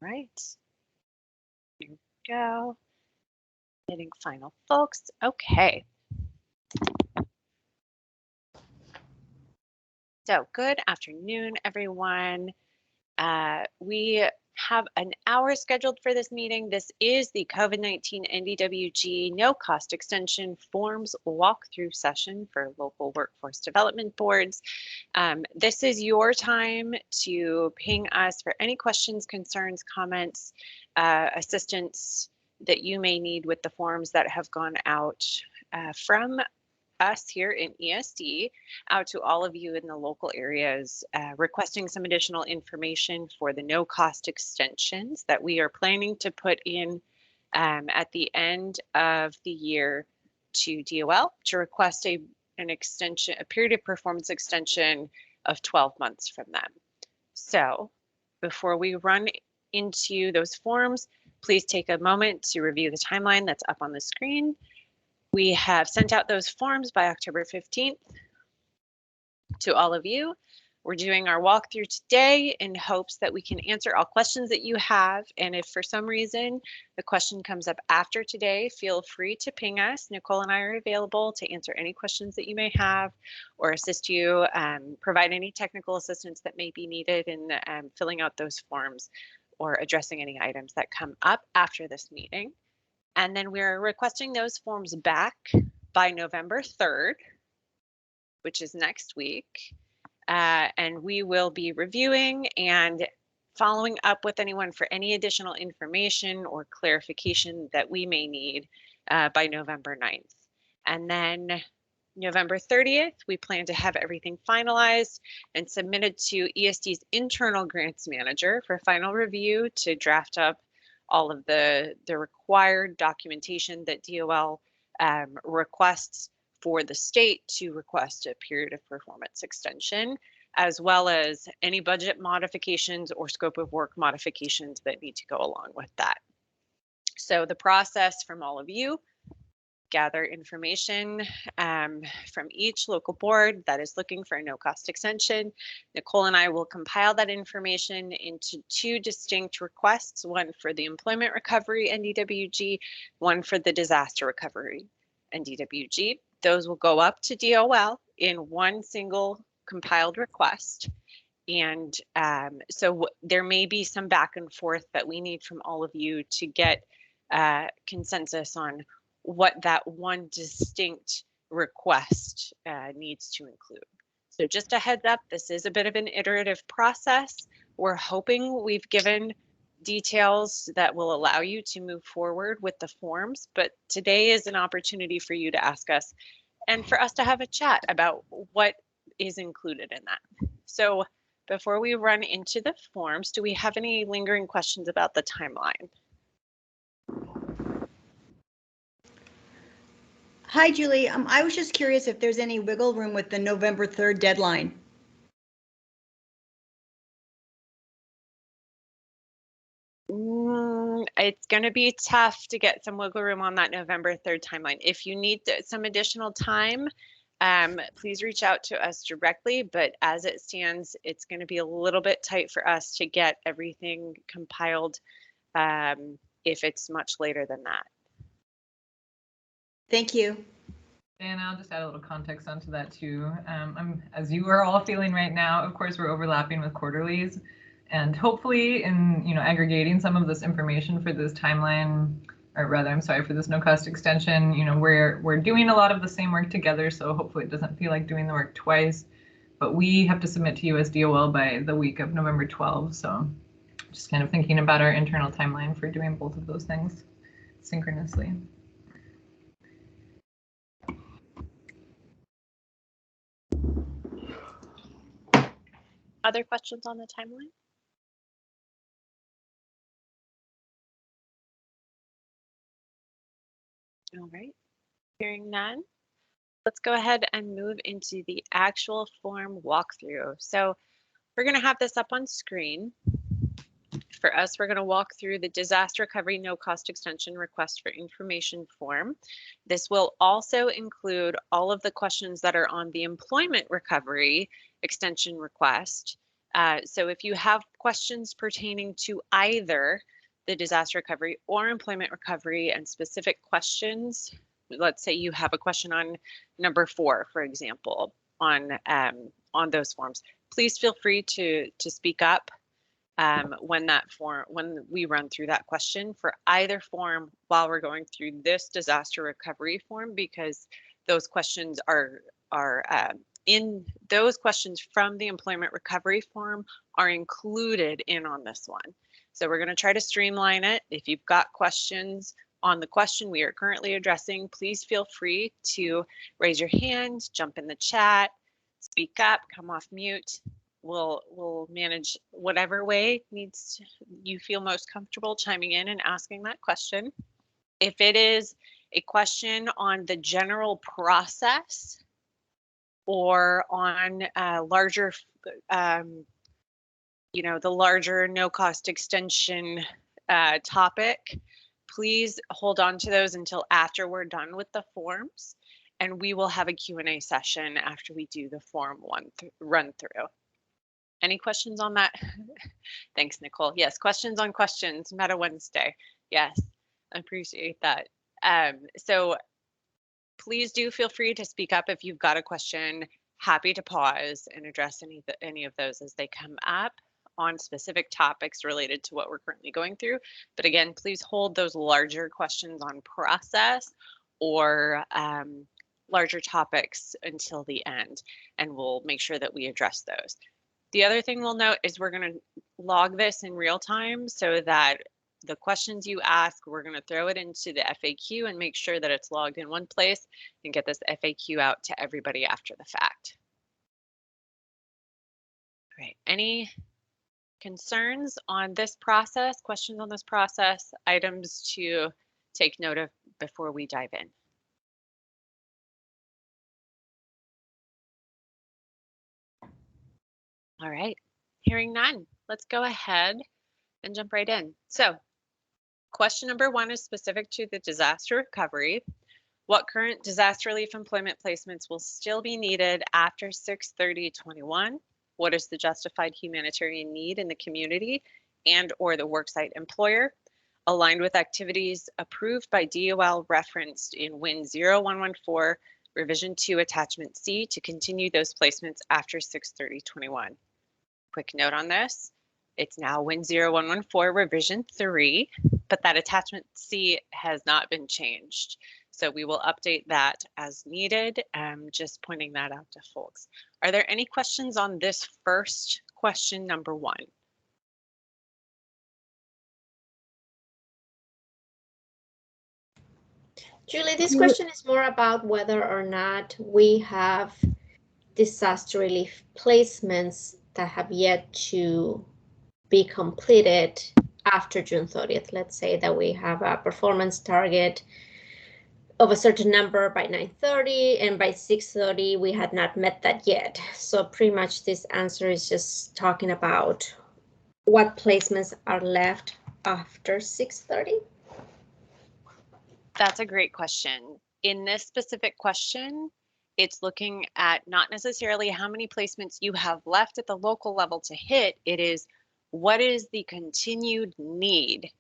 Right. Here we go. Hitting final, folks. Okay. So good afternoon, everyone. We have an hour scheduled for this meeting. This is the COVID-19 NDWG no cost extension forms walkthrough session for local workforce development boards. This is your time to ping us for any questions, concerns, comments, assistance that you may need with the forms that have gone out from us here in ESD out to all of you in the local areas, requesting some additional information for the no cost extensions that we are planning to put in at the end of the year to DOL to request an extension, a period of performance extension of 12 months from them. So before we run into those forms, please take a moment to review the timeline that's up on the screen. We have sent out those forms by October 15th to all of you. We're doing our walkthrough today in hopes that we can answer all questions that you have. And if for some reason the question comes up after today, feel free to ping us. Nicole and I are available to answer any questions that you may have or assist you, provide any technical assistance that may be needed in filling out those forms or addressing any items that come up after this meeting. And then we're requesting those forms back by November 3rd, which is next week. And we will be reviewing and following up with anyone for any additional information or clarification that we may need by November 9th. And then November 30th, we plan to have everything finalized and submitted to ESD's internal grants manager for final review to draft up all of the required documentation that DOL requests for the state to request a period of performance extension, as well as any budget modifications or scope of work modifications that need to go along with that. So the process from all of you, gather information from each local board that is looking for a no cost extension. Nicole and I will compile that information into two distinct requests, one for the employment recovery NDWG, one for the disaster recovery NDWG. Those will go up to DOL in one single compiled request. And so there may be some back and forth that we need from all of you to get consensus on what that one distinct request needs to include. So just a heads up, this is a bit of an iterative process. We're hoping we've given details that will allow you to move forward with the forms, but today is an opportunity for you to ask us and for us to have a chat about what is included in that. So before we run into the forms, do we have any lingering questions about the timeline? Hi, Julie. I was just curious if there's any wiggle room with the November 3rd deadline. It's going to be tough to get some wiggle room on that November 3rd timeline. If you need some additional time, please reach out to us directly. But as it stands, it's going to be a little bit tight for us to get everything compiled if it's much later than that. Thank you. And I'll just add a little context onto that too. As you are all feeling right now, of course, we're overlapping with quarterlies, and hopefully in aggregating some of this information for this timeline, or rather, I'm sorry, for this no cost extension, we're doing a lot of the same work together, so hopefully it doesn't feel like doing the work twice. But we have to submit to USDOL by the week of November 12th, so just kind of thinking about our internal timeline for doing both of those things synchronously. Other questions on the timeline? All right, hearing none, let's go ahead and move into the actual form walkthrough. So we're going to have this up on screen. For us, we're going to walk through the disaster recovery no cost extension request for information form. This will also include all of the questions that are on the employment recovery extension request So if you have questions pertaining to either the disaster recovery or employment recovery and specific questions, let's say you have a question on number 4, for example, on those forms, please feel free to speak up when we run through that question for either form while we're going through this disaster recovery form, because those questions are in those questions from the employment recovery form are included in on this one. So we're going to try to streamline it. If you've got questions on the question we are currently addressing, please feel free to raise your hand, jump in the chat, speak up, come off mute. We'll manage whatever way you feel most comfortable chiming in and asking that question. If it is a question on the general process or on larger, the larger no cost extension topic, please hold on to those until after we're done with the forms, and we will have a Q&A session after we do the form run through. Any questions on that? Thanks, Nicole. Yes, questions on questions, Meta Wednesday. Yes, I appreciate that. So please do feel free to speak up if you've got a question. Happy to pause and address any of those as they come up on specific topics related to what we're currently going through. But again, please hold those larger questions on process or larger topics until the end, and we'll make sure that we address those. The other thing we'll note is we're going to log this in real time so that the questions you ask, we're going to throw it into the FAQ and make sure that it's logged in one place and get this FAQ out to everybody after the fact. Great. Any concerns on this process, questions on this process, items to take note of before we dive in? All right, hearing none, let's go ahead and jump right in. So question number 1 is specific to the disaster recovery. What current disaster relief employment placements will still be needed after 6/30/21? What is the justified humanitarian need in the community and or the worksite employer, aligned with activities approved by DOL referenced in WIN 0114 Revision 2 Attachment C to continue those placements after 6/30/21? Quick note on this, it's now WIN 0114 Revision 3, but that Attachment C has not been changed. So we will update that as needed. Just pointing that out to folks. Are there any questions on this first question, number 1? Julie, this question is more about whether or not we have disaster relief placements that have yet to be completed after June 30th. Let's say that we have a performance target of a certain number by 9:30 and by 6:30 we had not met that yet. So pretty much this answer is just talking about what placements are left after 6:30. That's a great question. In this specific question, it's looking at not necessarily how many placements you have left at the local level to hit. It is what is the continued need.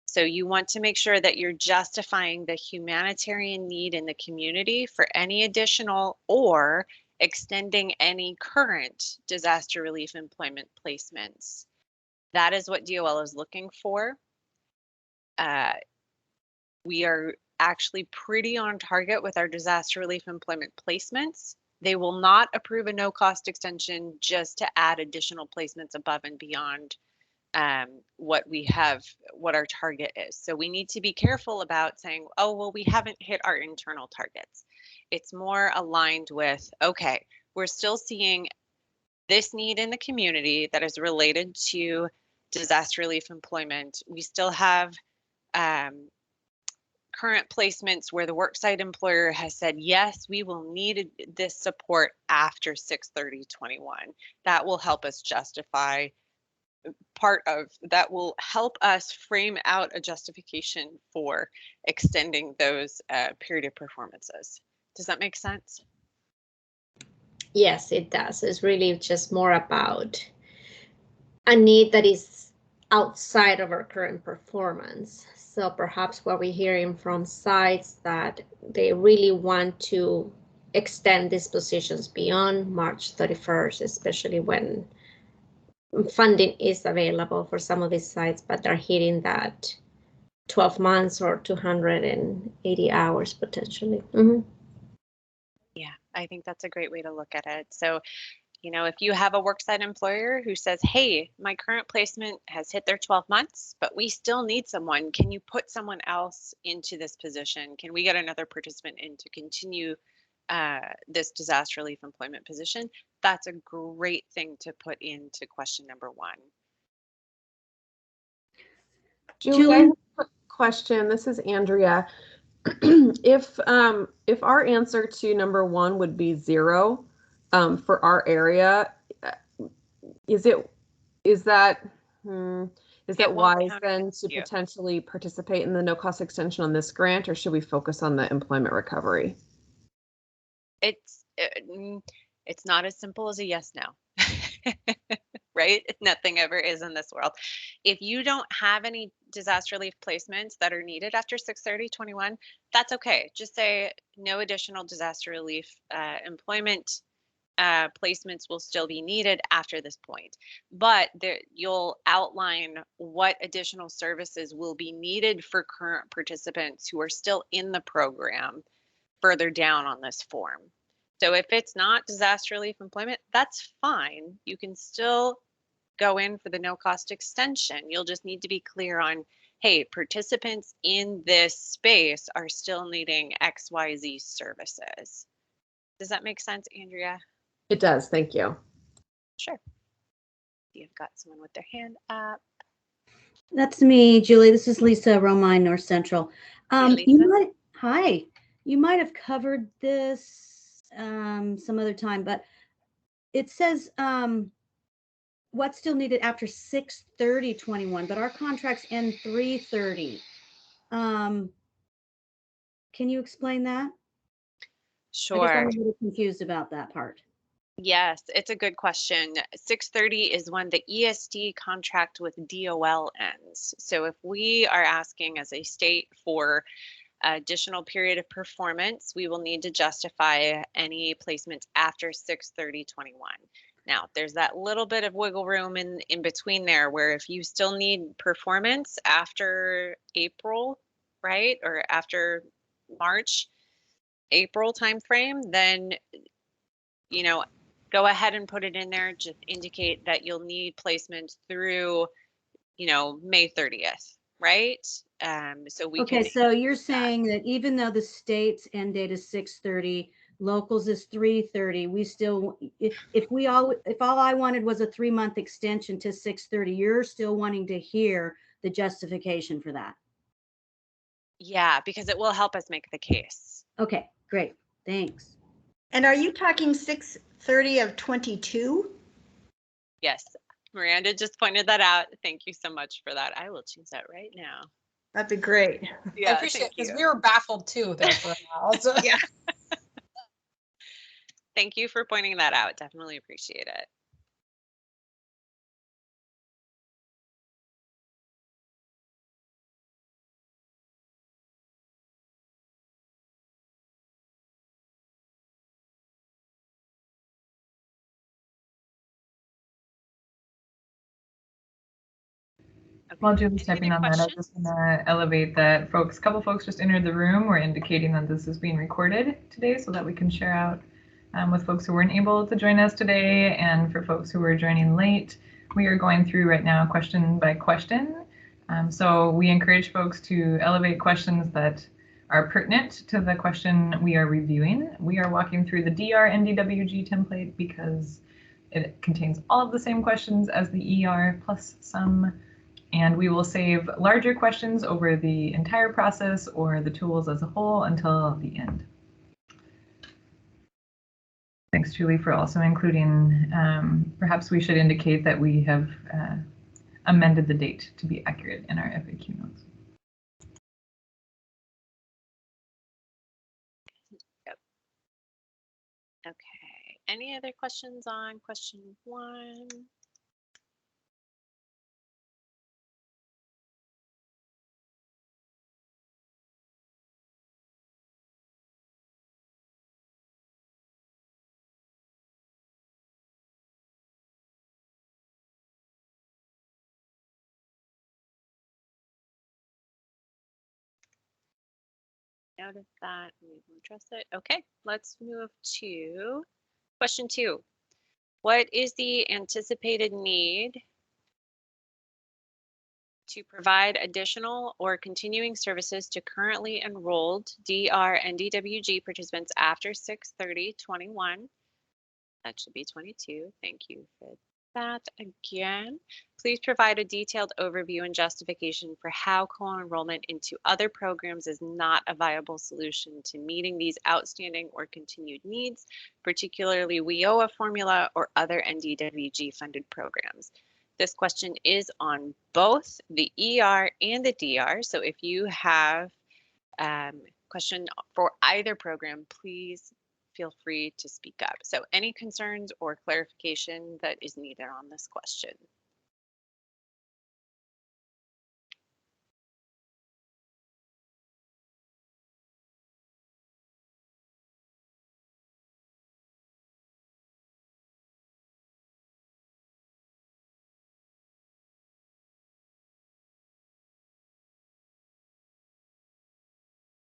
So you want to make sure that you're justifying the humanitarian need in the community for any additional or extending any current disaster relief employment placements. That is what DOL is looking for. We are actually pretty on target with our disaster relief employment placements. They will not approve a no-cost extension just to add additional placements above and beyond what our target is. So we need to be careful about saying, oh, well, we haven't hit our internal targets. It's more aligned with, okay, we're still seeing this need in the community that is related to disaster relief employment. We still have current placements where the worksite employer has said, yes, we will need this support after 6/30/21. That will help us justify that will help us frame out a justification for extending those period of performances. Does that make sense? Yes, it does. It's really just more about a need that is outside of our current performance. So perhaps what we're hearing from sites that they really want to extend these positions beyond March 31st, especially when funding is available for some of these sites, but they're hitting that 12 months or 280 hours potentially. Yeah, I think that's a great way to look at it. So, you know, if you have a worksite employer who says, hey, my current placement has hit their 12 months, but we still need someone, can you put someone else into this position? Can we get another participant in to continue this disaster relief employment position? That's a great thing to put into question number 1. Julie, I have a question. This is Andrea. If our answer to number 1 would be 0 for our area, is that wise then to potentially participate in the no cost extension on this grant, or should we focus on the employment recovery? It's not as simple as a yes no. Right? Nothing ever is in this world. If you don't have any disaster relief placements that are needed after 6/30/21, that's okay. Just say no additional disaster relief employment placements will still be needed after this point. But you'll outline what additional services will be needed for current participants who are still in the program further down on this form. So if it's not disaster relief employment, that's fine. You can still go in for the no cost extension. You'll just need to be clear on, hey, participants in this space are still needing XYZ services. Does that make sense, Andrea? It does. Thank you. Sure. You've got someone with their hand up. That's me, Julie. This is Lisa Romine, North Central. Hey, Lisa. Hi. You might have covered this some other time, but it says what's still needed after 6/30/21, but our contracts end 3/30. Can you explain that? Sure. I guess I'm a little confused about that part. Yes, it's a good question. 6/30 is when the ESD contract with DOL ends. So if we are asking as a state for additional period of performance, we will need to justify any placements after 6/30/21. Now, there's that little bit of wiggle room in between there where if you still need performance after April, right, or after March, April timeframe, then, you know, go ahead and put it in there. Just indicate that you'll need placement through, you know, May 30th, right? So we Okay, can. so you're saying that even though the state's end date is 6/30, locals is 3/30, we still, if all I wanted was a 3-month extension to 6/30, you're still wanting to hear the justification for that. Yeah, because it will help us make the case. Okay, great. Thanks. And are you talking 6/30/22? Yes, Miranda just pointed that out. Thank you so much for that. I will choose that right now. That'd be great. Yeah, I appreciate it because we were baffled too there for a while. So. Yeah. Thank you for pointing that out. Definitely appreciate it. While Julie's typing on that, I'm just going to elevate that a couple folks just entered the room. We're indicating that this is being recorded today so that we can share out with folks who weren't able to join us today. And for folks who are joining late, we are going through right now question by question. So we encourage folks to elevate questions that are pertinent to the question we are reviewing. We are walking through the DR NDWG template because it contains all of the same questions as the ER plus some. And we will save larger questions over the entire process or the tools as a whole until the end. Thanks, Julie, for also including, perhaps we should indicate that we have amended the date to be accurate in our FAQ notes. Yep. Okay, any other questions on question 1? Noted that, we will address it. Okay, let's move to question 2. What is the anticipated need to provide additional or continuing services to currently enrolled DR and NDWG participants after 6/30/21? That should be 22. Thank you for that again. Please provide a detailed overview and justification for how co-enrollment into other programs is not a viable solution to meeting these outstanding or continued needs, particularly WIOA formula or other NDWG funded programs. This question is on both the ER and the DR. So if you have a question for either program, please feel free to speak up. So any concerns or clarification that is needed on this question?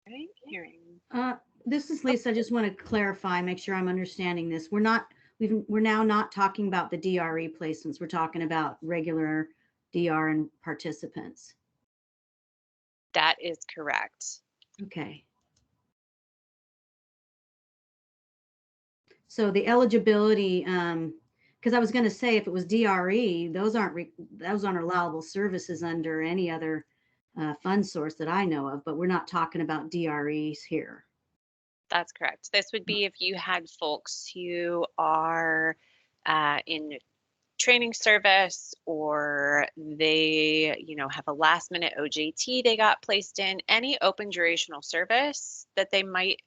Right, hearing. This is Lisa. I just want to clarify, make sure I'm understanding this. We're now not talking about the DRE placements. We're talking about regular DR and participants. That is correct. Okay. So the eligibility, because I was going to say if it was DRE, those aren't allowable services under any other fund source that I know of, but we're not talking about DREs here. That's correct. This would be if you had folks who are in training service, or they, have a last minute OJT they got placed in, any open durational service that they might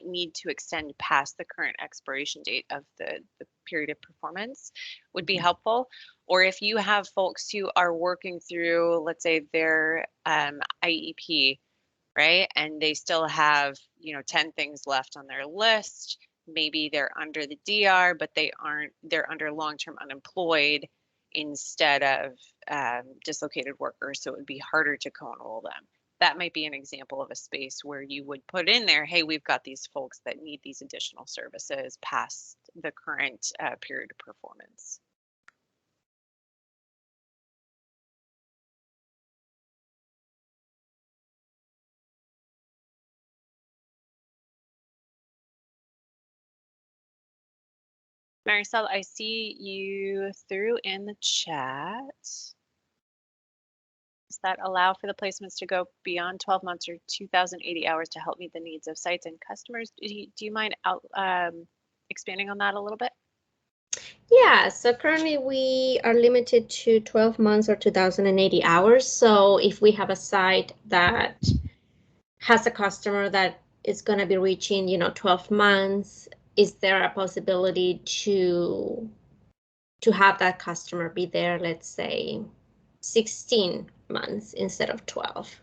need to extend past the current expiration date of the period of performance would be helpful. Or if you have folks who are working through, let's say, their IEP, right? And they still have, 10 things left on their list. Maybe they're under the DR, but they're under long-term unemployed instead of dislocated workers. So it would be harder to co-enroll them. That might be an example of a space where you would put in there, hey, we've got these folks that need these additional services past the current period of performance. Maricel, I see you threw in the chat. Does that allow for the placements to go beyond 12 months or 2,080 hours to help meet the needs of sites and customers? Do you mind expanding on that a little bit? Yeah, so currently we are limited to 12 months or 2,080 hours. So if we have a site that has a customer that is going to be reaching, 12 months, is there a possibility to have that customer be there, let's say 16 months instead of 12,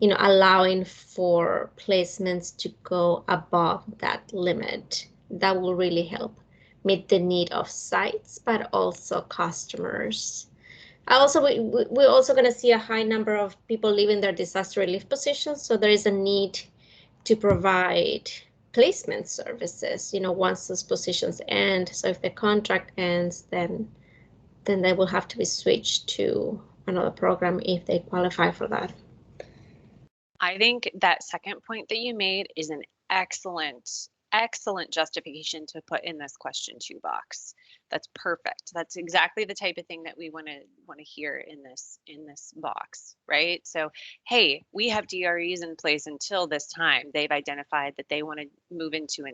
allowing for placements to go above that limit? That will really help meet the need of sites, but also customers. We're also going to see a high number of people leaving their disaster relief positions, so there is a need to provide placement services, once those positions end. So if the contract ends, then they will have to be switched to another program if they qualify for that. I think that second point that you made is an excellent justification to put in this question 2 box. That's perfect. That's exactly the type of thing that we want to hear in this box, right? So, hey, we have DREs in place until this time. They've identified that they want to move into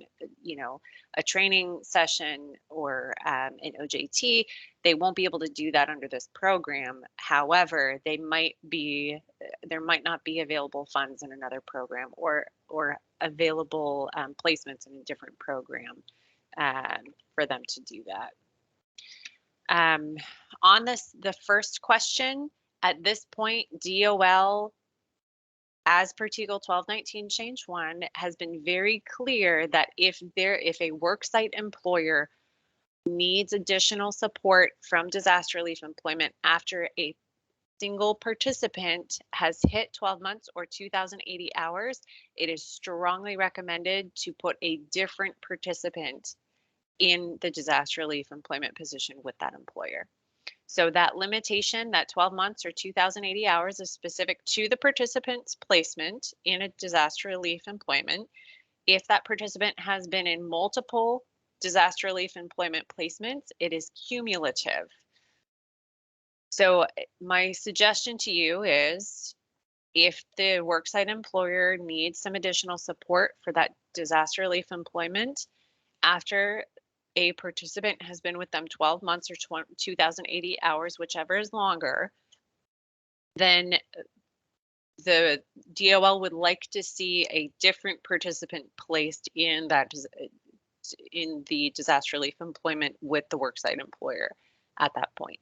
a training session or an OJT. They won't be able to do that under this program. However, there might not be available funds in another program or available placements in a different program for them to do that. On the first question, at this point, DOL, as per TEGL 1219 change 1, has been very clear that if a worksite employer needs additional support from disaster relief employment after a single participant has hit 12 months or 2,080 hours, it is strongly recommended to put a different participant in the disaster relief employment position with that employer. So that limitation, that 12 months or 2,080 hours, is specific to the participant's placement in a disaster relief employment. If that participant has been in multiple disaster relief employment placements, it is cumulative. So my suggestion to you is, if the worksite employer needs some additional support for that disaster relief employment after a participant has been with them 12 months or 2,080 hours, whichever is longer, then the DOL would like to see a different participant placed in the disaster relief employment with the worksite employer at that point.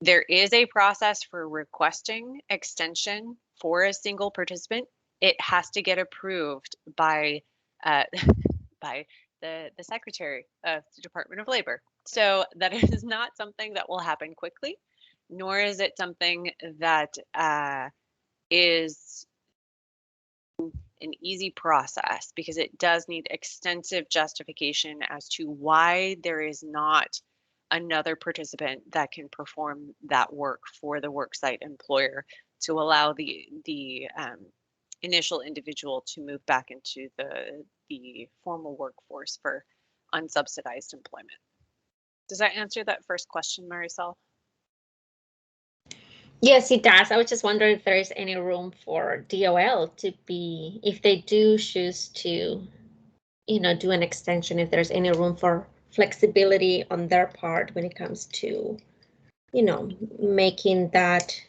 There is a process for requesting extension for a single participant. It has to get approved by by the Secretary of the Department of Labor. So that is not something that will happen quickly, nor is it something that is an easy process, because it does need extensive justification as to why there is not another participant that can perform that work for the worksite employer to allow the initial individual to move back into the formal workforce for unsubsidized employment. Does that answer that first question, Marisol? Yes, it does. I was just wondering if there is any room for DOL to be, if they do choose to, do an extension, if there's any room for flexibility on their part when it comes to, making that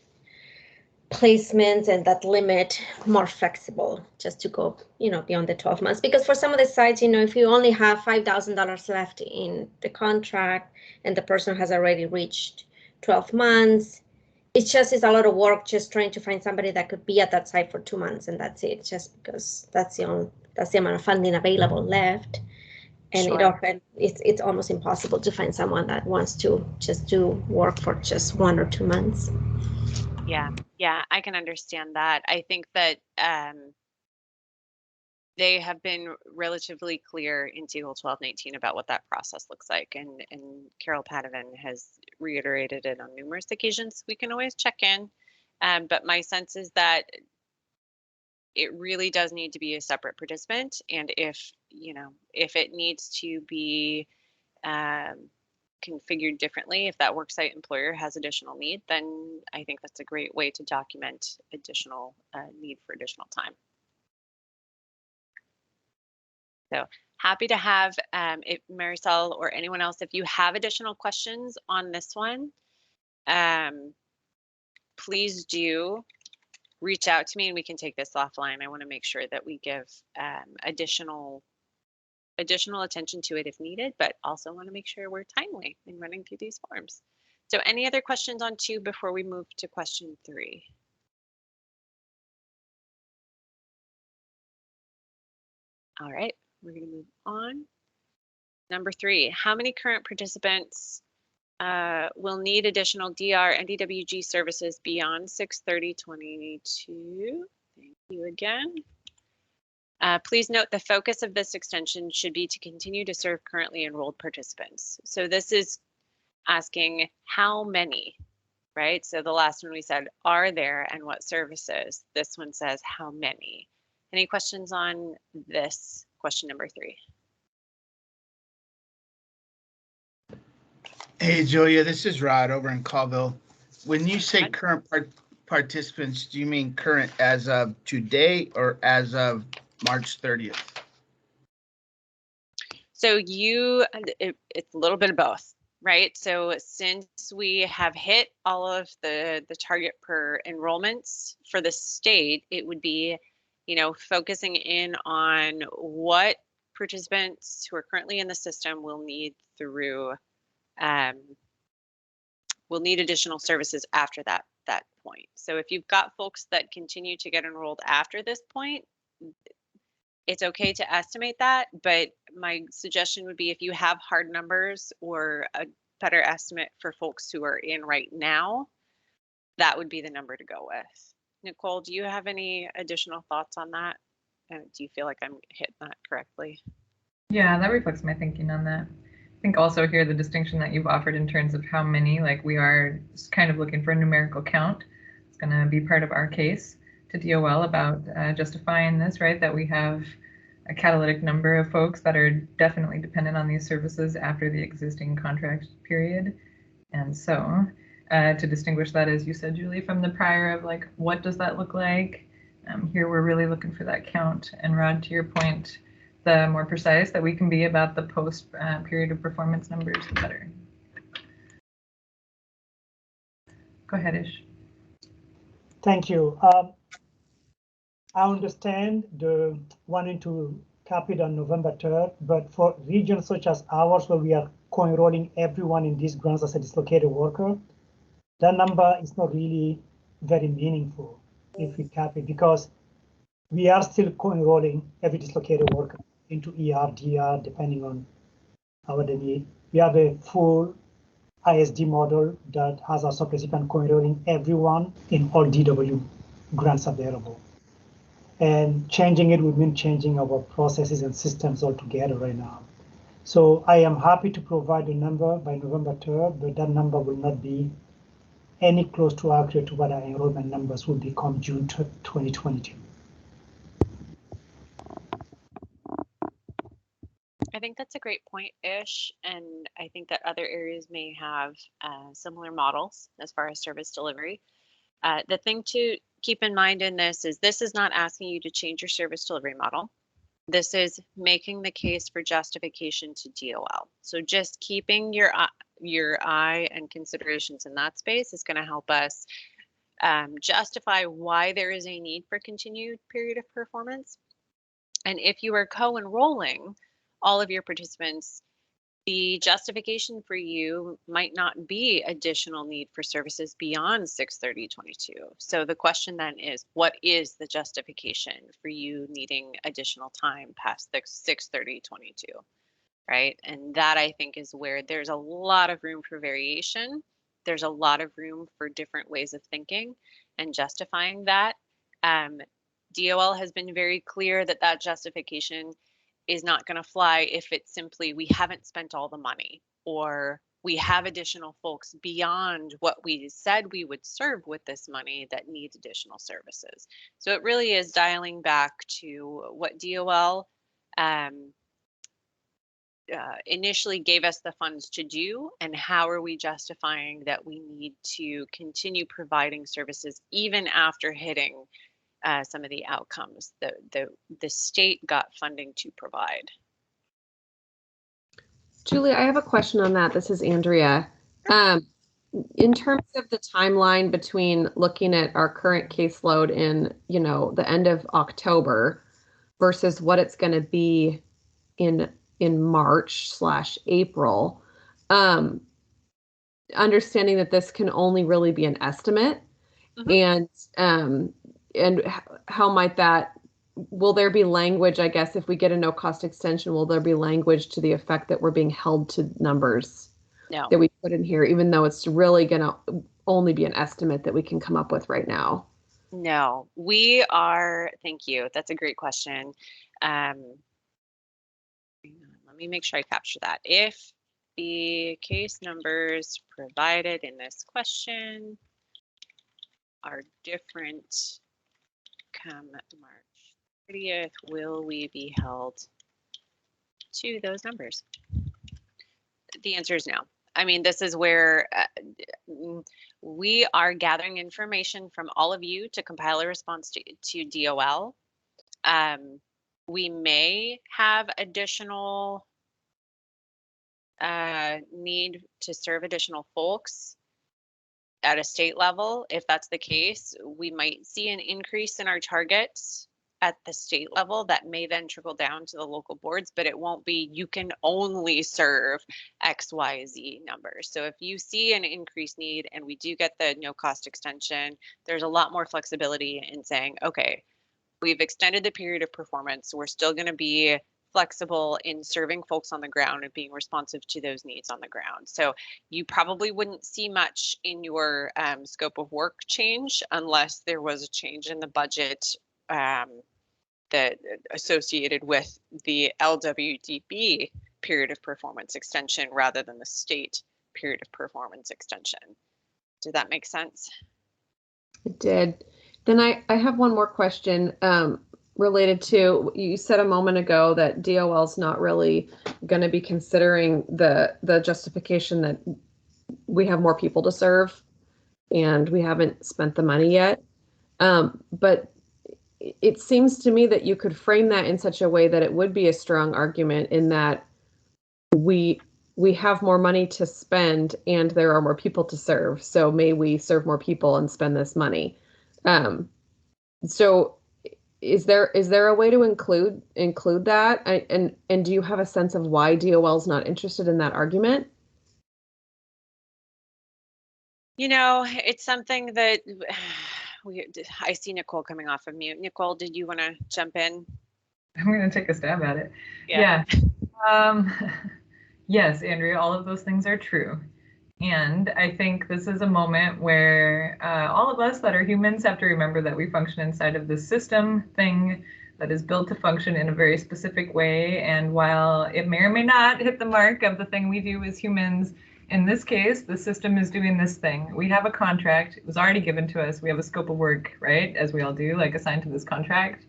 placement and that limit more flexible, just to go, beyond the 12 months. Because for some of the sites, if you only have $5,000 left in the contract and the person has already reached 12 months, it's a lot of work just trying to find somebody that could be at that site for 2 months, and that's it, just because that's the amount of funding available left. And Sure. it's almost impossible to find someone that wants to just do work for just 1 or 2 months. Yeah, I can understand that. I think that they have been relatively clear in TEGL 1219 about what that process looks like, and Carol Padovan has reiterated it on numerous occasions. We can always check in, but my sense is that it really does need to be a separate participant, and if it needs to be configured differently, if that worksite employer has additional need, then I think that's a great way to document additional need for additional time. So happy to have Marisol or anyone else, if you have additional questions on this one, please do reach out to me and we can take this offline. I want to make sure that we give additional attention to it if needed, but also want to make sure we're timely in running through these forms. So any other questions on 2 before we move to question 3? All right, we're going to move on. Number 3, how many current participants will need additional DR NDWG services beyond 6/30/2022? Thank you again. Please note the focus of this extension should be to continue to serve currently enrolled participants. So this is asking how many, right? So the last one we said, are there and what services? This one says how many. Any questions on this question number 3? Hey, Julia, this is Rod over in Colville. When you say Rod? current participants, do you mean current as of today or as of March 30th? So it's a little bit of both, right? So since we have hit all of the target per enrollments for the state, it would be, focusing in on what participants who are currently in the system will need will need additional services after that point. So if you've got folks that continue to get enrolled after this point, it's okay to estimate that, but my suggestion would be if you have hard numbers or a better estimate for folks who are in right now, that would be the number to go with. Nicole, do you have any additional thoughts on that? Do you feel like I'm hitting that correctly? Yeah, that reflects my thinking on that. I think also here the distinction that you've offered in terms of how many, like we are just kind of looking for a numerical count. It's going to be part of our case to DOL about justifying this, right? That we have a catalytic number of folks that are definitely dependent on these services after the existing contract period. And so to distinguish that, as you said, Julie, from the prior of like, what does that look like? Here we're really looking for that count. And Rod, to your point, the more precise that we can be about the post period of performance numbers, the better. Go ahead, Ish. Thank you. I understand the wanting to cap it on November 3rd, but for regions such as ours, where we are co-enrolling everyone in these grants as a dislocated worker, that number is not really very meaningful if we cap it, because we are still co-enrolling every dislocated worker into ER, DR, depending on our need. We have a full ISD model that has our subrecipient co-enrolling everyone in all DW grants available. And changing it would mean changing our processes and systems altogether right now. So I am happy to provide a number by November 3rd, but that number will not be any close to accurate to what our enrollment numbers will become June 2022. I think that's a great point, Ish, and I think that other areas may have similar models as far as service delivery. The thing to keep in mind in this is not asking you to change your service delivery model. This is making the case for justification to DOL. So just keeping your eye and considerations in that space is going to help us justify why there is a need for continued period of performance. And if you are co-enrolling all of your participants, the justification for you might not be additional need for services beyond 6/30/22. So the question then is, what is the justification for you needing additional time past 6/30/22, right? And that I think is where there's a lot of room for variation. There's a lot of room for different ways of thinking and justifying that. DOL has been very clear that that justification is not going to fly if it's simply we haven't spent all the money or we have additional folks beyond what we said we would serve with this money that needs additional services. So it really is dialing back to what DOL initially gave us the funds to do, and how are we justifying that we need to continue providing services even after hitting some of the outcomes that the state got funding to provide. Julie, I have a question on that. This is Andrea. In terms of the timeline between looking at our current caseload in, the end of October versus what it's going to be in March/April, understanding that this can only really be an estimate, and how might that, will there be language, I guess, if we get a no cost extension, will there be language to the effect that we're being held to numbers that we put in here, even though it's really going to only be an estimate that we can come up with right now? No, we are, thank you. That's a great question. Let me make sure I capture that. If the case numbers provided in this question are different come March 30th, will we be held to those numbers? The answer is no. I mean, this is where we are gathering information from all of you to compile a response to DOL. We may have additional need to serve additional folks at a state level. If that's the case, we might see an increase in our targets at the state level that may then trickle down to the local boards, but it won't be, you can only serve XYZ numbers. So if you see an increased need and we do get the no cost extension, there's a lot more flexibility in saying, okay, we've extended the period of performance. We're still going to be flexible in serving folks on the ground and being responsive to those needs on the ground. So you probably wouldn't see much in your scope of work change unless there was a change in the budget that associated with the LWDB period of performance extension rather than the state period of performance extension. Did that make sense? It did. Then I have one more question related to, you said a moment ago that DOL's not really going to be considering the justification that we have more people to serve and we haven't spent the money yet. But it seems to me that you could frame that in such a way that it would be a strong argument in that we have more money to spend and there are more people to serve. So may we serve more people and spend this money. So is there a way to include that? And do you have a sense of why DOL is not interested in that argument? You know, it's something that I see Nicole coming off of mute. Nicole, did you want to jump in? I'm going to take a stab at it. Yeah. Yes, Andrea, all of those things are true. And I think this is a moment where all of us that are humans have to remember that we function inside of this system thing that is built to function in a very specific way. And while it may or may not hit the mark of the thing we do as humans, in this case, the system is doing this thing. We have a contract. It was already given to us. We have a scope of work, right? As we all do, like assigned to this contract.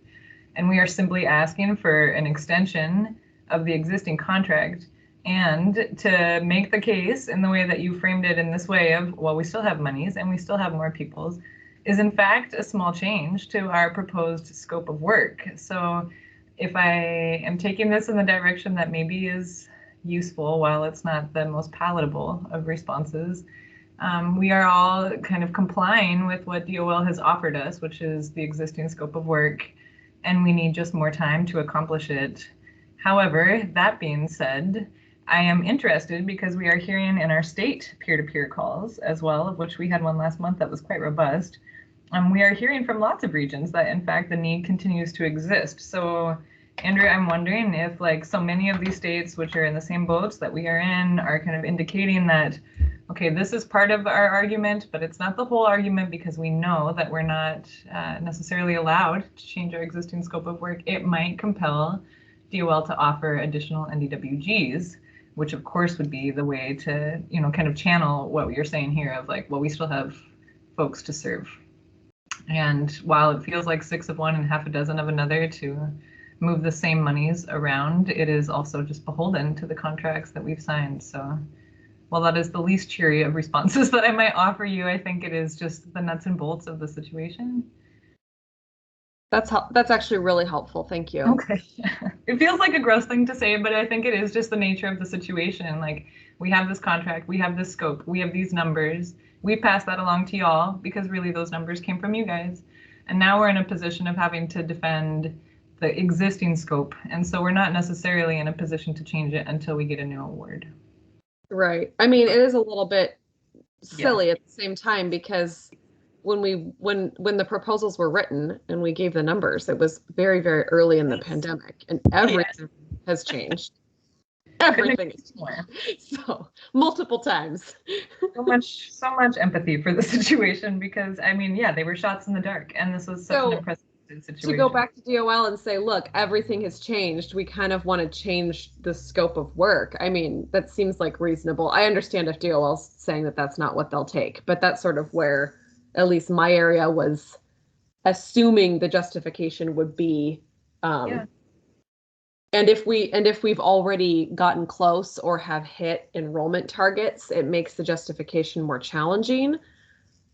And we are simply asking for an extension of the existing contract. And to make the case in the way that you framed it in this way of, well, we still have monies and we still have more peoples, is in fact a small change to our proposed scope of work. So if I am taking this in the direction that maybe is useful, while it's not the most palatable of responses, we are all kind of complying with what DOL has offered us, which is the existing scope of work, and we need just more time to accomplish it. However, that being said, I am interested because we are hearing in our state peer-to-peer calls as well, of which we had one last month that was quite robust. We are hearing from lots of regions that in fact the need continues to exist. So Andrea, I'm wondering if like so many of these states which are in the same boats that we are in are kind of indicating that, okay, this is part of our argument, but it's not the whole argument because we know that we're not necessarily allowed to change our existing scope of work. It might compel DOL to offer additional NDWGs, which of course would be the way to, you know, kind of channel what you're saying here of like, well, we still have folks to serve. And while it feels like 6 of one and half a dozen of another to move the same monies around, it is also just beholden to the contracts that we've signed. So while that is the least cheery of responses that I might offer you, I think it is just the nuts and bolts of the situation. That's actually really helpful. Thank you. Okay. It feels like a gross thing to say, but I think it is just the nature of the situation. Like, we have this contract, we have this scope, we have these numbers. We passed that along to y'all because really those numbers came from you guys. And now we're in a position of having to defend the existing scope. And so we're not necessarily in a position to change it until we get a new award. Right. I mean, it is a little bit silly at the same time because when the proposals were written and we gave the numbers, it was very, very early in the pandemic and everything has changed. Everything is changed. So multiple times. So much empathy for the situation because I mean, yeah, they were shots in the dark and this was such an impressive situation. To go back to DOL and say, look, everything has changed. We kind of want to change the scope of work. I mean, that seems like reasonable. I understand if DOL's saying that that's not what they'll take, but that's sort of where at least my area was assuming the justification would be. And if we've already gotten close or have hit enrollment targets, it makes the justification more challenging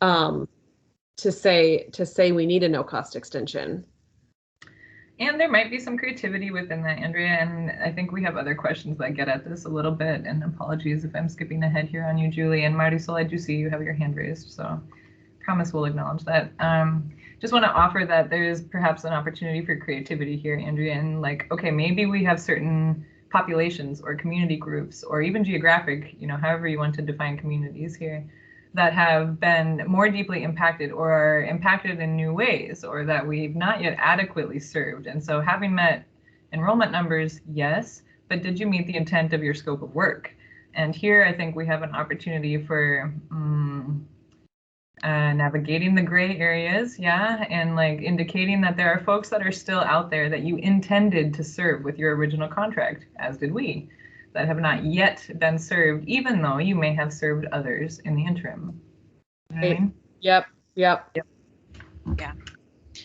to say we need a no cost extension. And there might be some creativity within that, Andrea, and I think we have other questions that get at this a little bit, and apologies if I'm skipping ahead here on you, Julie. And Marisol, I do see you have your hand raised, so promise we'll acknowledge that. just want to offer that there is perhaps an opportunity for creativity here, Andrea, and like, okay, maybe we have certain populations or community groups or even geographic, however you want to define communities here, that have been more deeply impacted or are impacted in new ways, or that we've not yet adequately served. And so having met enrollment numbers, yes, but did you meet the intent of your scope of work? And here I think we have an opportunity for navigating the gray areas, and like indicating that there are folks that are still out there that you intended to serve with your original contract, as did we, that have not yet been served, even though you may have served others in the interim. You know what I mean? Yep. Yeah.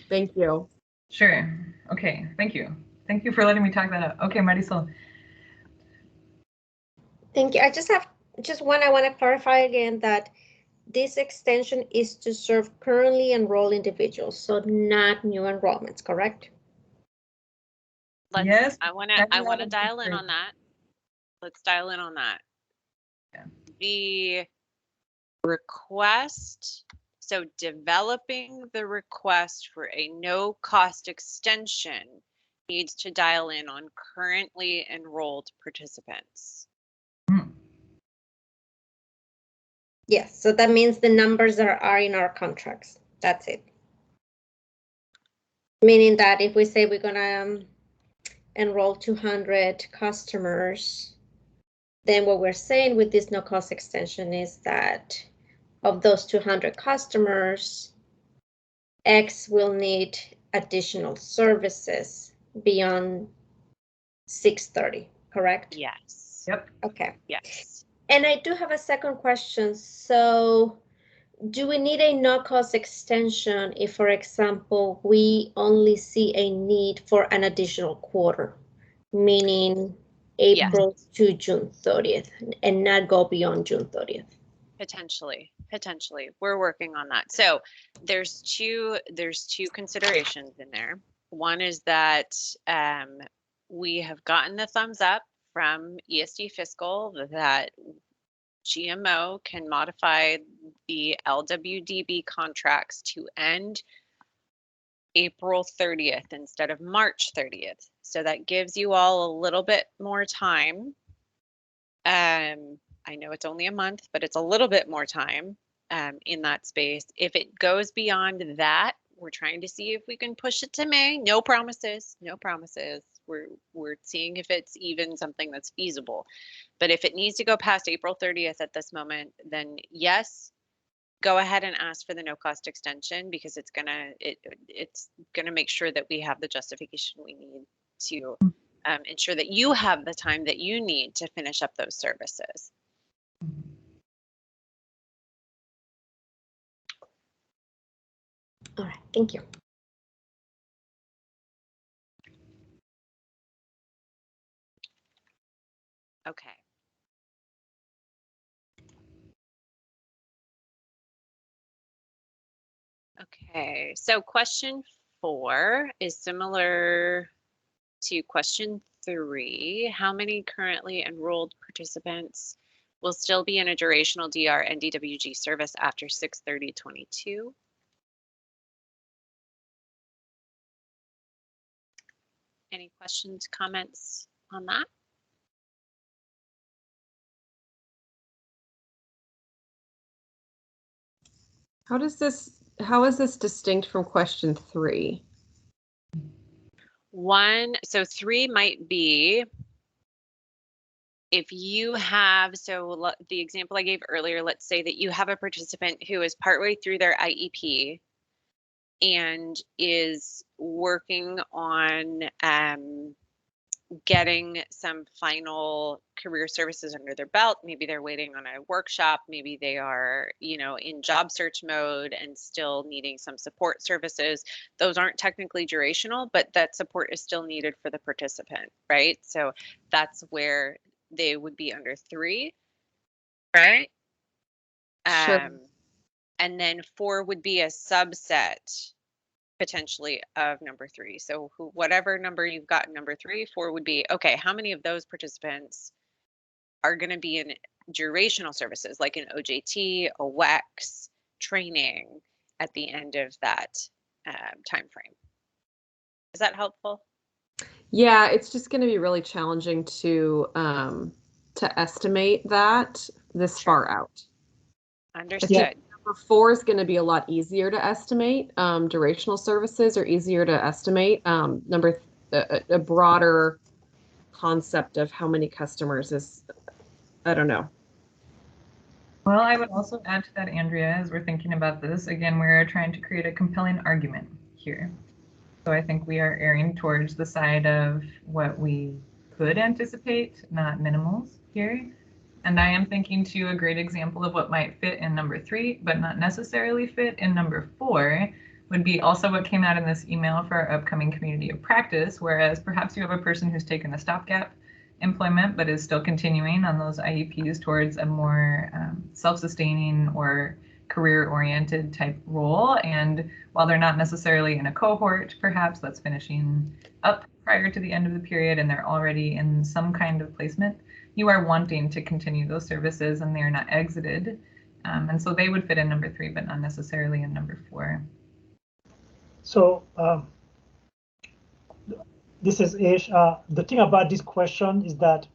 Thank you. Sure. Okay. Thank you. Thank you for letting me talk that out. Okay, Marisol. Thank you. I want to clarify again that this extension is to serve currently enrolled individuals, so not new enrollments, correct? Yes. I want to dial in on that. Let's dial in on that. Yeah. The request, so developing the request for a no cost extension needs to dial in on currently enrolled participants. Yes, so that means the numbers that are in our contracts. That's it. Meaning that if we say we're gonna enroll 200 customers, then what we're saying with this no cost extension is that of those 200 customers, X will need additional services beyond 630, correct? Yes. Yep. Okay. Yes. And I do have a second question. So do we need a no-cost extension if, for example, we only see a need for an additional quarter, meaning April to June 30th, and not go beyond June 30th? Potentially. We're working on that. So there's two considerations in there. One is that we have gotten the thumbs up from ESD Fiscal that GMO can modify the LWDB contracts to end April 30th instead of March 30th. So that gives you all a little bit more time. I know it's only a month, but it's a little bit more time in that space. If it goes beyond that, we're trying to see if we can push it to May. No promises. We're seeing if it's even something that's feasible. But if it needs to go past April 30th at this moment, then yes, go ahead and ask for the no cost extension, because it's gonna make sure that we have the justification we need to ensure that you have the time that you need to finish up those services. All right, thank you. Okay. Okay, so question 4 is similar to question 3. How many currently enrolled participants will still be in a durational DR NDWG service after 6/30/22? Any questions, comments on that? How is this distinct from question 3? So 3 might be if you have, so the example I gave earlier, let's say that you have a participant who is partway through their IEP and is working on getting some final career services under their belt. Maybe they're waiting on a workshop. Maybe they are, in job search mode and still needing some support services. Those aren't technically durational, but that support is still needed for the participant, right? So that's where they would be under 3, right? Sure. And then 4 would be a subset potentially of number 3. So whatever number you've got in number 3, 4 would be, okay, how many of those participants are going to be in durational services like an OJT, a WEX training at the end of that time frame. Is that helpful? Yeah, it's just going to be really challenging to estimate that this far out. Understood. Number 4 is going to be a lot easier to estimate. Durational services are easier to estimate. A broader concept of how many customers is, I don't know. Well, I would also add to that, Andrea, as we're thinking about this, again, we're trying to create a compelling argument here. So I think we are erring towards the side of what we could anticipate, not minimals here. And I am thinking to a great example of what might fit in number 3, but not necessarily fit in number 4, would be also what came out in this email for our upcoming community of practice, whereas perhaps you have a person who's taken a stopgap employment, but is still continuing on those IEPs towards a more self-sustaining or career-oriented type role. And while they're not necessarily in a cohort, perhaps that's finishing up prior to the end of the period and they're already in some kind of placement, you are wanting to continue those services and they are not exited. And so they would fit in number 3, but not necessarily in number 4. So this is Ish. The thing about this question is that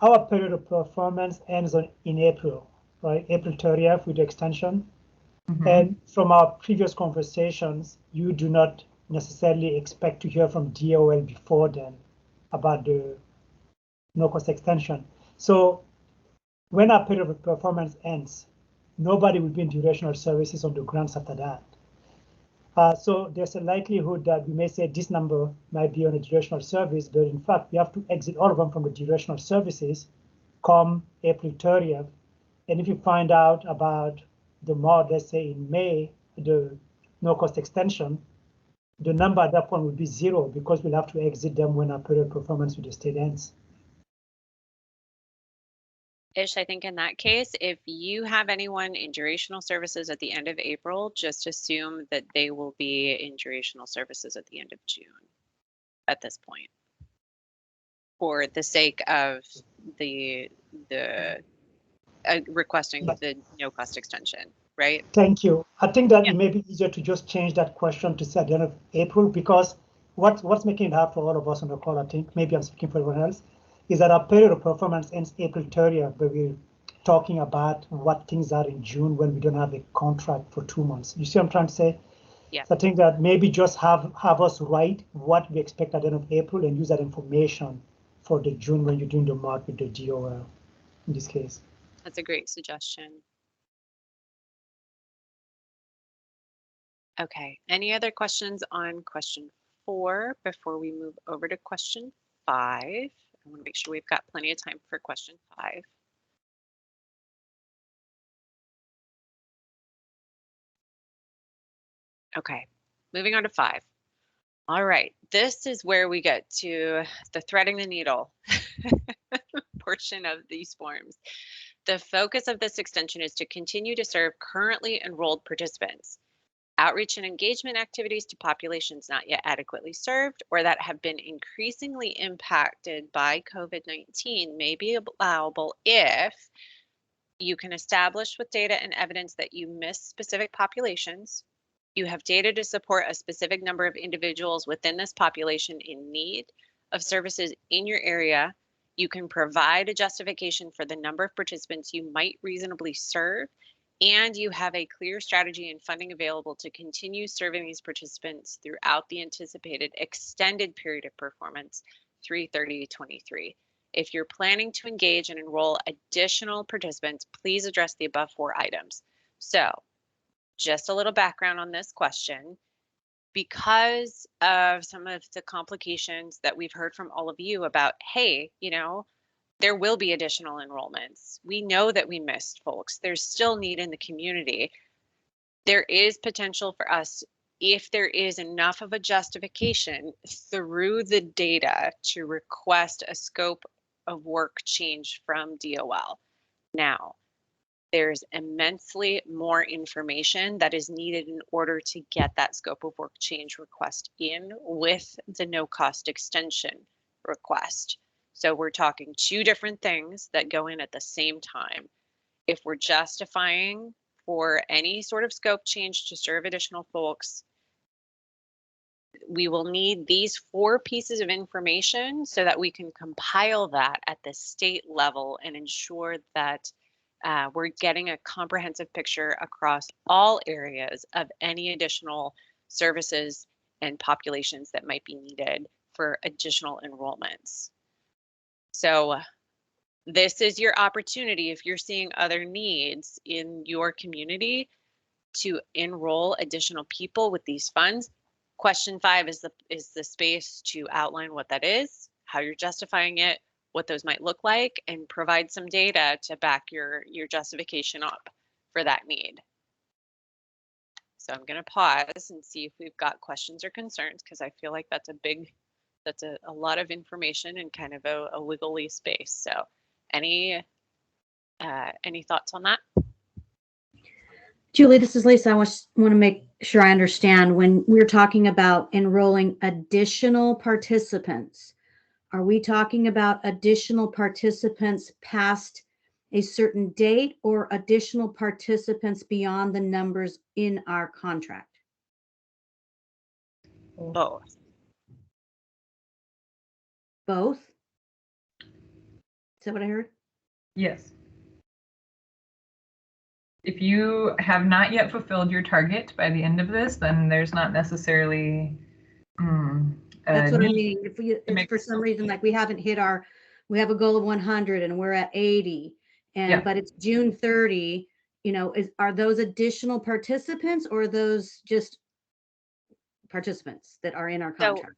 our period of performance ends in April, right? April 30th with the extension. Mm-hmm. And from our previous conversations, you do not necessarily expect to hear from DOL before then about the no-cost extension. So when our period of performance ends, nobody will be in durational services on the grants after that. So there's a likelihood that we may say this number might be on a durational service, but in fact, we have to exit all of them from the durational services come April 30th. And if you find out about the mod, let's say in May, the no-cost extension, the number at that point will be 0 because we'll have to exit them when our period of performance with the state ends. Ish, I think in that case, if you have anyone in durational services at the end of April, just assume that they will be in durational services at the end of June at this point, for the sake of the requesting the no cost extension, right? Thank you. I think that it may be easier to just change that question to say at the end of April, because what's making it hard for all of us on the call, I think, maybe I'm speaking for everyone else, is that our period of performance ends April 30th, but we're talking about what things are in June when we don't have a contract for 2 months. You see what I'm trying to say? Yeah. So I think that maybe just have us write what we expect at the end of April and use that information for the June when you're doing the mark with the DOL in this case. That's a great suggestion. Okay, any other questions on question 4 before we move over to question 5? I want to make sure we've got plenty of time for question 5. Okay, moving on to 5. All right, this is where we get to the threading the needle portion of these forms. The focus of this extension is to continue to serve currently enrolled participants. Outreach and engagement activities to populations not yet adequately served or that have been increasingly impacted by COVID-19 may be allowable if you can establish with data and evidence that you miss specific populations, you have data to support a specific number of individuals within this population in need of services in your area, you can provide a justification for the number of participants you might reasonably serve, and you have a clear strategy and funding available to continue serving these participants throughout the anticipated extended period of performance, 3/30/23. If you're planning to engage and enroll additional participants, please address the above 4 items. So, just a little background on this question. Because of some of the complications that we've heard from all of you about, hey, you know, there will be additional enrollments. We know that we missed folks. There's still need in the community. There is potential for us, if there is enough of a justification through the data, to request a scope of work change from DOL. Now, there's immensely more information that is needed in order to get that scope of work change request in with the no cost extension request. So we're talking 2 different things that go in at the same time. If we're justifying for any sort of scope change to serve additional folks, we will need these 4 pieces of information so that we can compile that at the state level and ensure that we're getting a comprehensive picture across all areas of any additional services and populations that might be needed for additional enrollments. So this is your opportunity, if you're seeing other needs in your community, to enroll additional people with these funds. Question 5 is the space to outline what that is, how you're justifying it, what those might look like, and provide some data to back your justification up for that need. So I'm going to pause and see if we've got questions or concerns, because I feel like that's a lot of information in kind of a wiggly space. So any thoughts on that? Julie, this is Lisa. I want to make sure I understand. When we're talking about enrolling additional participants, are we talking about additional participants past a certain date or additional participants beyond the numbers in our contract? Both. Both? Is that what I heard? Yes. If you have not yet fulfilled your target by the end of this, then there's not necessarily That's what I mean. If for some reason, like we have a goal of 100 and we're at 80, but it's June 30, are those additional participants or are those just participants that are in our contract? So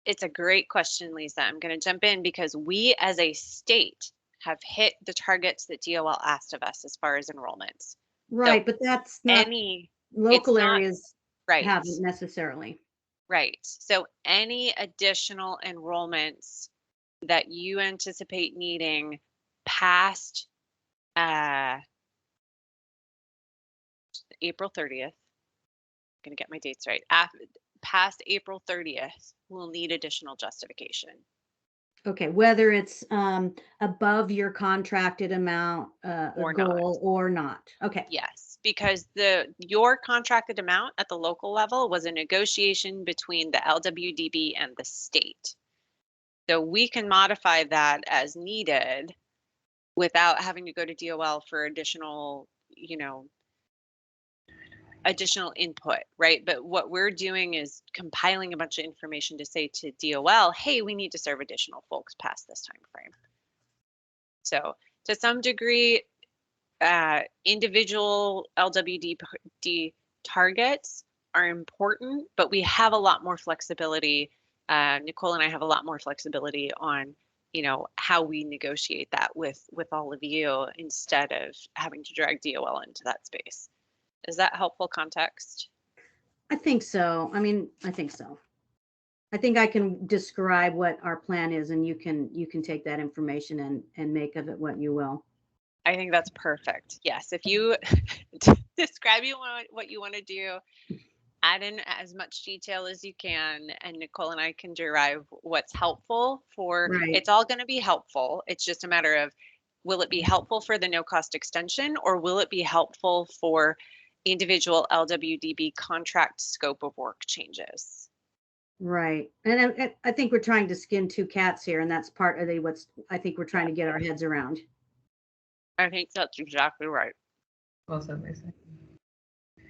it's a great question, Lisa. I'm going to jump in because we as a state have hit the targets that DOL asked of us as far as enrollments. Right, so but that's not local areas haven't necessarily. Right. So any additional enrollments that you anticipate needing past April 30th, I'm going to get my dates right, past April 30th, will need additional justification. Okay, whether it's above your contracted amount or goal or not. Okay. Yes, because your contracted amount at the local level was a negotiation between the LWDB and the state. So we can modify that as needed without having to go to DOL for additional, additional input, right? But what we're doing is compiling a bunch of information to say to DOL, hey, we need to serve additional folks past this time frame. So to some degree, individual LWD targets are important, but we have a lot more flexibility. Nicole and I have a lot more flexibility on, how we negotiate that with all of you instead of having to drag DOL into that space. Is that helpful context? I think so. I think so. I think I can describe what our plan is, and you can take that information and make of it what you will. I think that's perfect. Yes, if you describe what you want to do, add in as much detail as you can, and Nicole and I can derive what's helpful for. Right. It's all going to be helpful. It's just a matter of, will it be helpful for the no cost extension, or will it be helpful for individual LWDB contract scope of work changes? Right. And I think we're trying to skin 2 cats here, and that's part of what I think we're trying to get our heads around. I think that's exactly right. Well said, Lisa.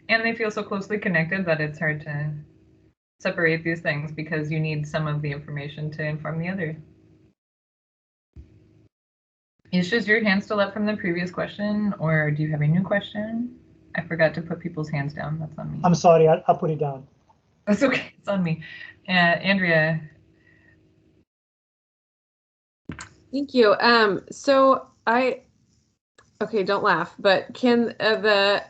And they feel so closely connected that it's hard to separate these things because you need some of the information to inform the other. Is just your hand still up from the previous question, or do you have a new question? I forgot to put people's hands down. That's on me. I'm sorry, I'll put it down. That's okay. It's on me. Andrea. Thank you. So okay, don't laugh, but can the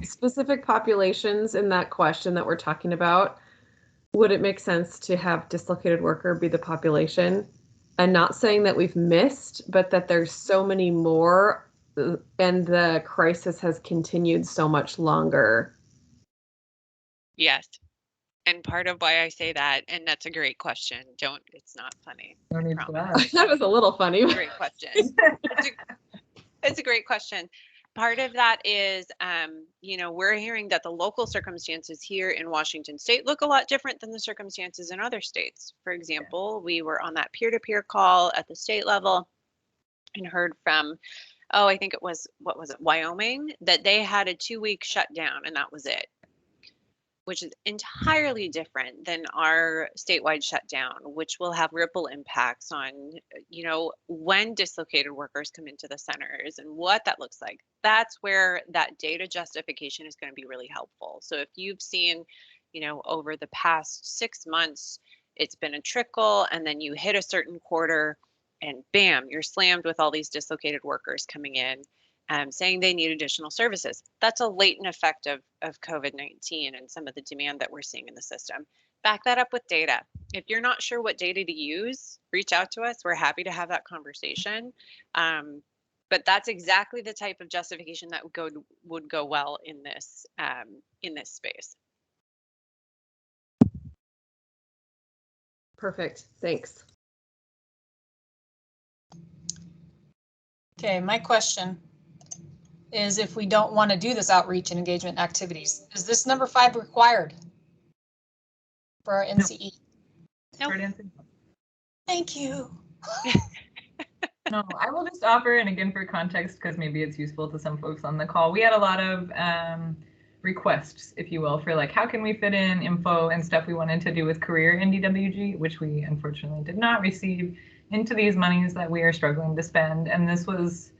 specific populations in that question that we're talking about, would it make sense to have dislocated worker be the population? And not saying that we've missed, but that there's so many more and the crisis has continued so much longer. Yes. And part of why I say that, and that's a great question. It's not funny. No need to laugh. That was a little funny. Great question. It's a great question. Part of that is, you know, we're hearing that the local circumstances here in Washington State look a lot different than the circumstances in other states. For example, we were on that peer-to-peer call at the state level and heard from, oh, I think it was, what was it, Wyoming, that they had a 2-week shutdown and that was it, which is entirely different than our statewide shutdown, which will have ripple impacts on, you know, when dislocated workers come into the centers and what that looks like. That's where that data justification is going to be really helpful. So if you've seen, you know, over the past 6 months, it's been a trickle, and then you hit a certain quarter and bam, you're slammed with all these dislocated workers coming in, saying they need additional services. That's a latent effect of COVID-19 and some of the demand that we're seeing in the system. Back that up with data. If you're not sure what data to use, reach out to us. We're happy to have that conversation. But that's exactly the type of justification that would go well in this space. Perfect. Thanks. Okay, my question is, if we don't want to do this outreach and engagement activities, is this number 5 required for our NCE? Nope. Short answer. Thank you. No, I will just offer, and again for context, because maybe it's useful to some folks on the call, we had a lot of requests, if you will, for like, how can we fit in info and stuff we wanted to do with career NDWG, which we unfortunately did not receive into these monies that we are struggling to spend. And this was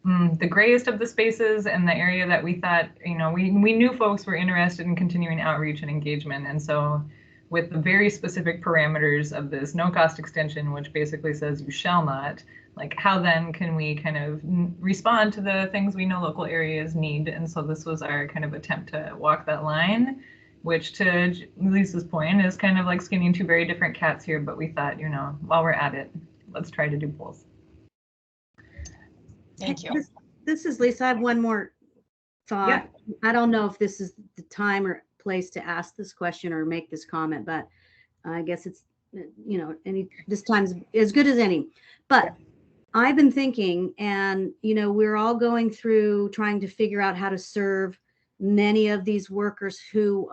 the grayest of the spaces and the area that we thought, you know, we knew folks were interested in continuing outreach and engagement. And so with the very specific parameters of this no cost extension, which basically says you shall not, like how then can we kind of respond to the things we know local areas need? And so this was our kind of attempt to walk that line, which to Lisa's point is kind of like skinning 2 very different cats here, but we thought, you know, while we're at it, let's try to do both. Thank you. This is Lisa. I have one more thought. Yeah. I don't know if this is the time or place to ask this question or make this comment, but I guess it's, you know, this time's as good as any. But I've been thinking, and, you know, we're all going through trying to figure out how to serve many of these workers who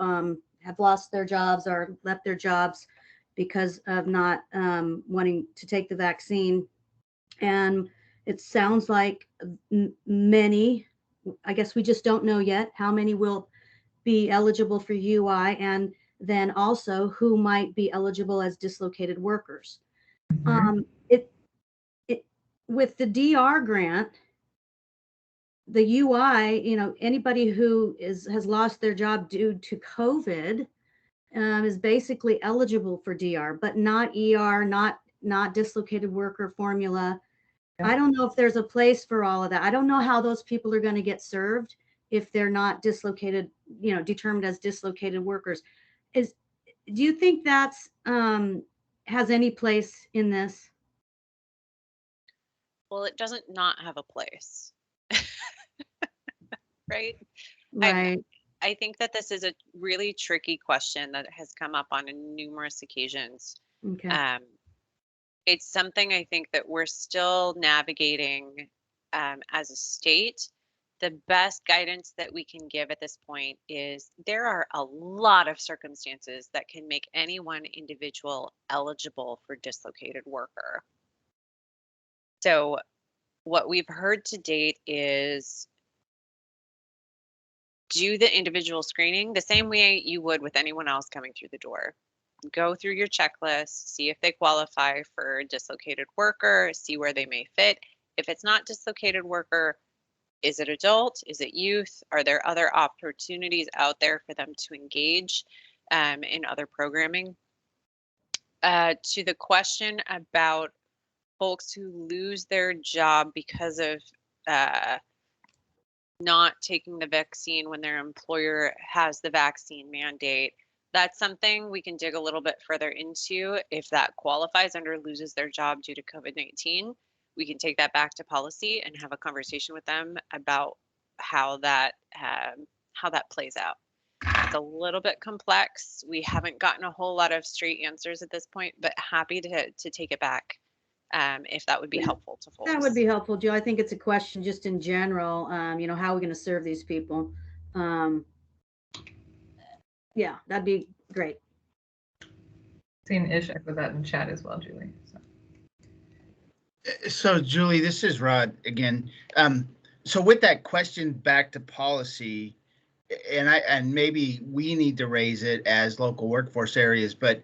have lost their jobs or left their jobs because of not wanting to take the vaccine. And it sounds like many, I guess we just don't know yet how many will be eligible for UI, and then also who might be eligible as dislocated workers. With the DR grant, the UI, you know, anybody who has lost their job due to COVID is basically eligible for DR, but not ER, not dislocated worker formula. Yeah. I don't know if there's a place for all of that. I don't know how those people are going to get served if they're not dislocated, you know, determined as dislocated workers. Do you think that's has any place in this? Well, it doesn't not have a place. Right? Right. I think that this is a really tricky question that has come up on numerous occasions. Okay. It's something I think that we're still navigating as a state. The best guidance that we can give at this point is there are a lot of circumstances that can make any one individual eligible for dislocated worker. So what we've heard to date is do the individual screening the same way you would with anyone else coming through the door. Go through your checklist, see if they qualify for dislocated worker, see where they may fit. If it's not dislocated worker, is it adult? Is it youth? Are there other opportunities out there for them to engage in other programming? To the question about folks who lose their job because of not taking the vaccine when their employer has the vaccine mandate, that's something we can dig a little bit further into. If that qualifies under loses their job due to COVID-19, we can take that back to policy and have a conversation with them about how that plays out. It's a little bit complex. We haven't gotten a whole lot of straight answers at this point, but happy to take it back if that would be helpful to folks. That would be helpful, Joe. I think it's a question just in general, you know, how are we going to serve these people? Yeah, that'd be great. Seeing Ish echo that in chat as well, Julie. So Julie, this is Rod again. So with that question back to policy, and maybe we need to raise it as local workforce areas, but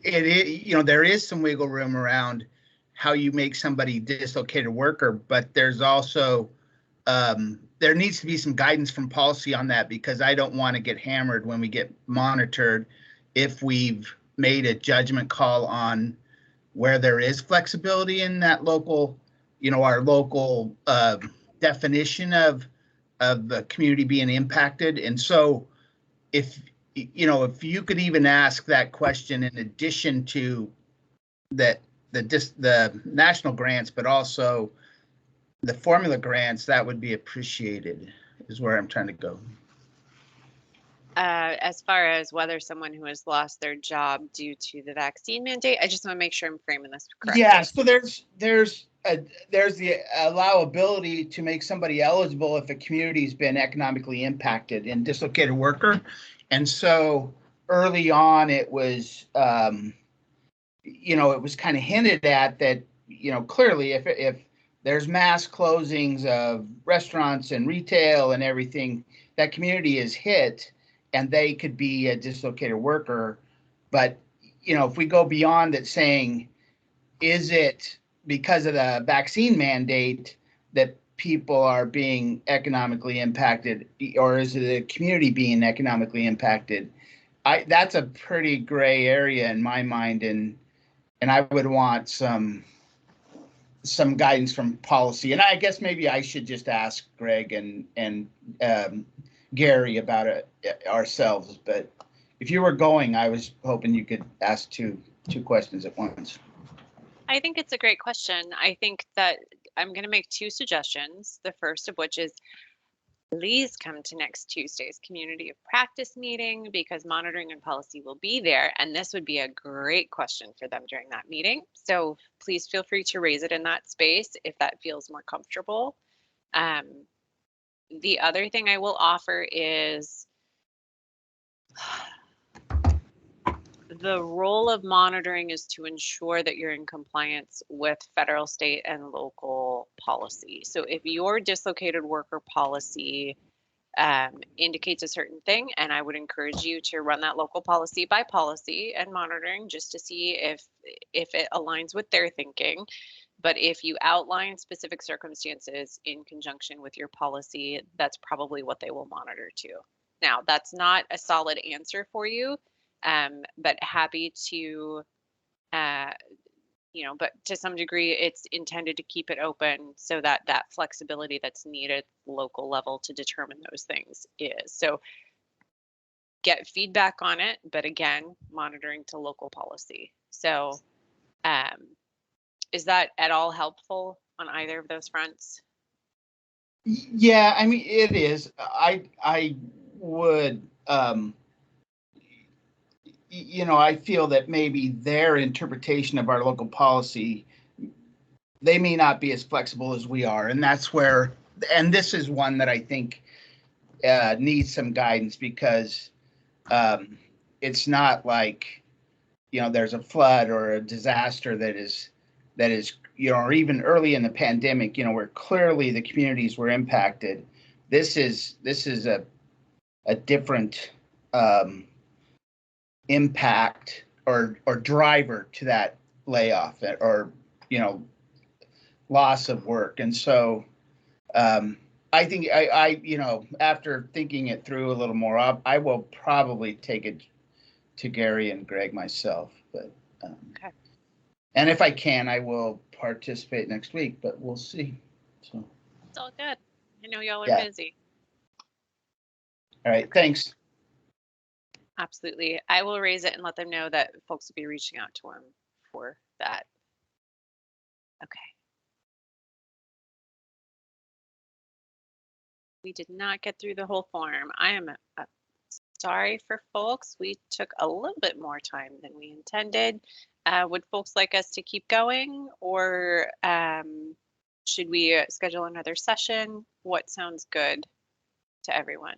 you know, there is some wiggle room around how you make somebody dislocated worker, but there's also there needs to be some guidance from policy on that, because I don't want to get hammered when we get monitored if we've made a judgment call on where there is flexibility in that local, you know, our local definition of the community being impacted. And so if, you know, if you could even ask that question in addition to that, the national grants, but also the formula grants, that would be appreciated, is where I'm trying to go. As far as whether someone who has lost their job due to the vaccine mandate, I just want to make sure I'm framing this correctly. Yeah, so there's the allowability to make somebody eligible if a community's been economically impacted and dislocated worker. And so early on, it was, you know, it was kind of hinted at that, you know, clearly if there's mass closings of restaurants and retail and everything, that community is hit and they could be a dislocated worker. But, you know, if we go beyond it saying, is it because of the vaccine mandate that people are being economically impacted, or is it the community being economically impacted? That's a pretty gray area in my mind, and I would want some guidance from policy. And I guess maybe I should just ask Greg and Gary about it ourselves. But if you were going, I was hoping you could ask two questions at once. I think it's a great question. I think that I'm going to make two suggestions. The first of which is, please come to next Tuesday's community of practice meeting, because monitoring and policy will be there. And this would be a great question for them during that meeting. So please feel free to raise it in that space if that feels more comfortable. The other thing I will offer is the role of monitoring is to ensure that you're in compliance with federal, state, and local policy. So if your dislocated worker policy indicates a certain thing, and I would encourage you to run that local policy by policy and monitoring just to see if it aligns with their thinking. But if you outline specific circumstances in conjunction with your policy, that's probably what they will monitor to. Now, that's not a solid answer for you, but happy to, you know, but to some degree, it's intended to keep it open so that that flexibility that's needed local level to determine those things is. So get feedback on it, but again, monitoring to local policy. So is that at all helpful on either of those fronts? Yeah, I mean, it is. I would, you know, I feel that maybe their interpretation of our local policy, they may not be as flexible as we are. And that's where, and this is one that I think needs some guidance, because it's not like, you know, there's a flood or a disaster that is, you know, or even early in the pandemic, you know, where clearly the communities were impacted. This is a different impact or driver to that layoff or, you know, loss of work. And so I think I you know, after thinking it through a little more, I will probably take it to Gary and Greg myself, but okay. And if I can, I will participate next week, but we'll see. So It's all good. I know y'all are Yeah. busy. All right, thanks. Absolutely. I will raise it and let them know that folks will be reaching out to him for that. Okay. We did not get through the whole form. I am sorry for folks. We took a little bit more time than we intended. Would folks like us to keep going, or should we schedule another session? What sounds good to everyone?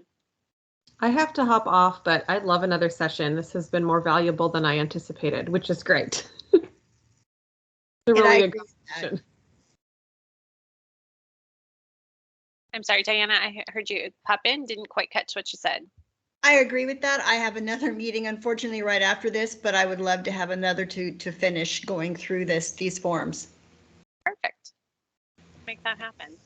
I have to hop off, but I'd love another session. This has been more valuable than I anticipated, which is great. It's a And I really agree good with that. session. I'm sorry, Diana, I heard you pop in, didn't quite catch what you said. I agree with that. I have another meeting, unfortunately, right after this, but I would love to have another to finish going through these forms. Perfect. Make that happen.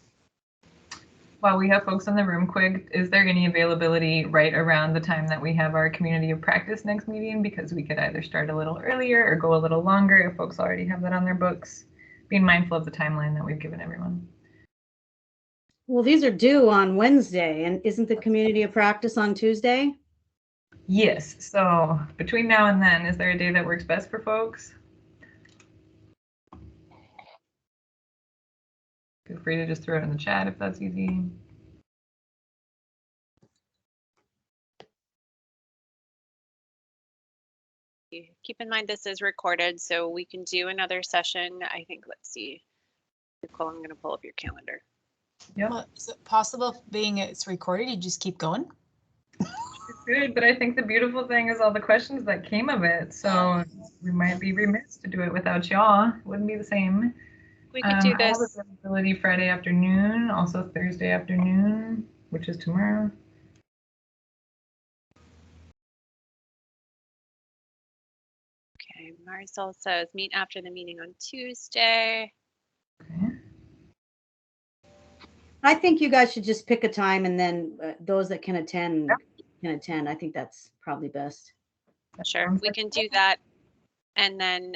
While we have folks in the room, quick, is there any availability right around the time that we have our community of practice next meeting? Because we could either start a little earlier or go a little longer if folks already have that on their books, being mindful of the timeline that we've given everyone. Well, these are due on Wednesday, and isn't the community of practice on Tuesday? Yes, so between now and then, is there a day that works best for folks? Feel free to just throw it in the chat if that's easy. Keep in mind this is recorded, so we can do another session. I think, let's see. Nicole, I'm going to pull up your calendar. Yep. Well, is it possible, being it's recorded, you just keep going? It's good, but I think the beautiful thing is all the questions that came of it. So we might be remiss to do it without y'all. Wouldn't be the same. We could do I have this. availability Friday afternoon, also Thursday afternoon, which is tomorrow. Okay, Marisol says meet after the meeting on Tuesday. Okay. I think you guys should just pick a time, and then those that can attend can attend. I think that's probably best. Sure, we can do that. And then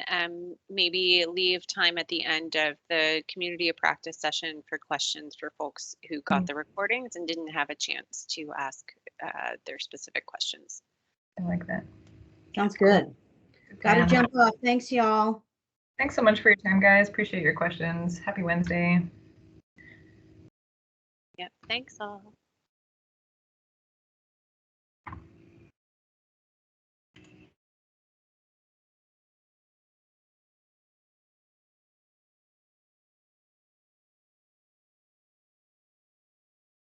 maybe leave time at the end of the community of practice session for questions for folks who got the recordings and didn't have a chance to ask their specific questions. I like that. Sounds good. Got to jump off. Thanks, y'all. Thanks so much for your time, guys. Appreciate your questions. Happy Wednesday. Yep, thanks all.